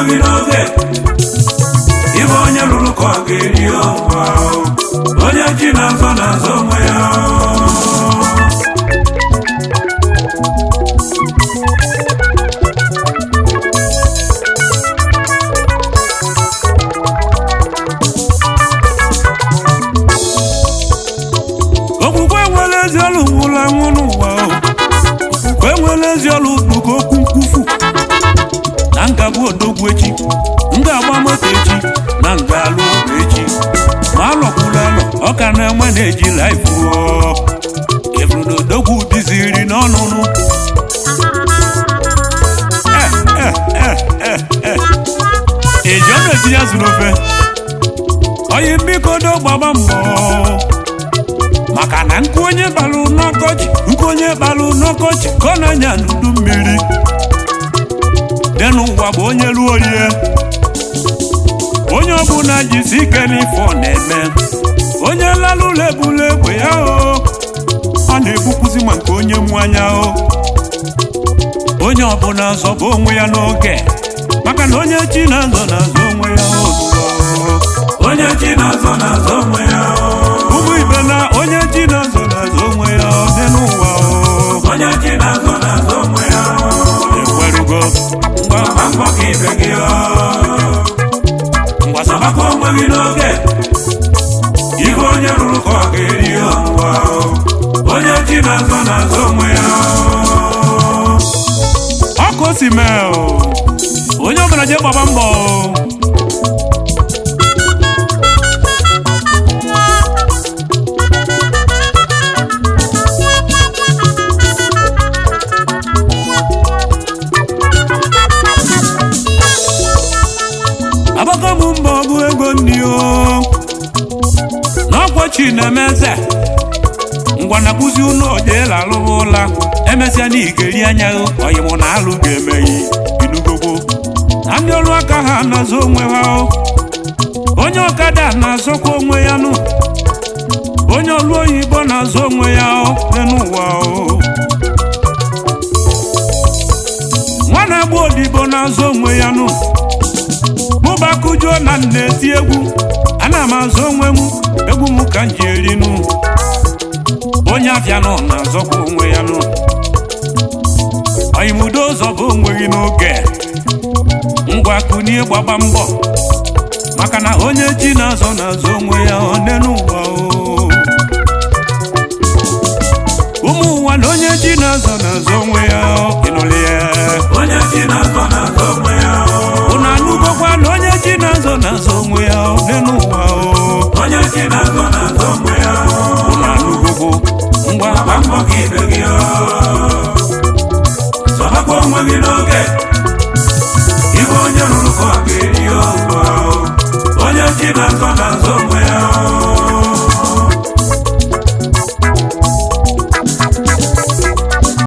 gị n'oge ibe onye rụrụ ka ọ ga-eri ọgwa onye ji na-azọ onwe ya okwukwe nwere ezi ọlụ nwụrụ anwụ n'ụwa okwukwe nwere ezi ọlụ n'oge okwu nkwufu na ngabụ odogwu echi nga agba moto echi na nga alụ ọgụ echi ma alọkwuru alọ ọ ka na-enwe na-eji laịfụ efuru na odogwu biziri n'ọnụnụ eji ọ na-etinye azụ n'ofe oyi mbikodo gbaba mbọ maka na nkụ onye balụ n'ọkọchị ka ọ na-anya n'udu mmiri dị n'ụwa bụ onye ruo orie onye ọbụla jisi ike n'ife ọ na-eme onye lalụla ebula egbe ya ọ na-ebukwuzi ma nke onye mụ anya onye ọbụla zọba onwe ya n'oge maka na onye chi na-azọ onwe ya onye chi na-azọ onwe ya ụmụ ibe na onye chi na-azọ onwe ya dị n'ụwa onye chi na-azọ onwe ya ekwerugo mbọ ka ibe gị mgbasabakwa onwe gị n'oge ihe onye rụrụ ka ọ ga-eri ọnwa onye chi na-azọ onwe ya ọkụ si mee onye ọbụla je gbaba mbọ abakamu mbọ bụ ego nni n'ọkwachi na-emeze ngwa na-akụzi ụlọ ojela alụba ụla emesịa na igeri anya oyimụ na alụ ga-emeghi inugogbo na ndị ọrụ aka ha na-azọ onwe ha onye ọkada na-azọkwa onwe ya nụ onye ọrụ oyibo na-azọ onwe ya n'ụwa nwa na-agba odibo na-azọ onwe ya nụ mụbakujuo na na-eti egwu ana m azọ onwe m egwu m ka m ji eri nụ onye afịa nọ na-azọkwa onwe ya nụ oyimudo zọba onwe gị n'oge ngwa kunie gbaba mbọ maka na onye chi na-azọ onwe ya n'ụwa ụmụ ụwa na onye chi na-azọ onwe ya ịnụli ya onye chi na-azọ onwe ya ụna anụgokwa na onye chi na-azọ onwe ya n'ụwa onye chi na-azọ onwe ya ụna anụgokwo ngwa mbọ ka ibe gị zọbakwa onwe gị n'oge ibe onye rụrụ ka ọ ga-eri ọgwa onye chi na-azọ onwe ya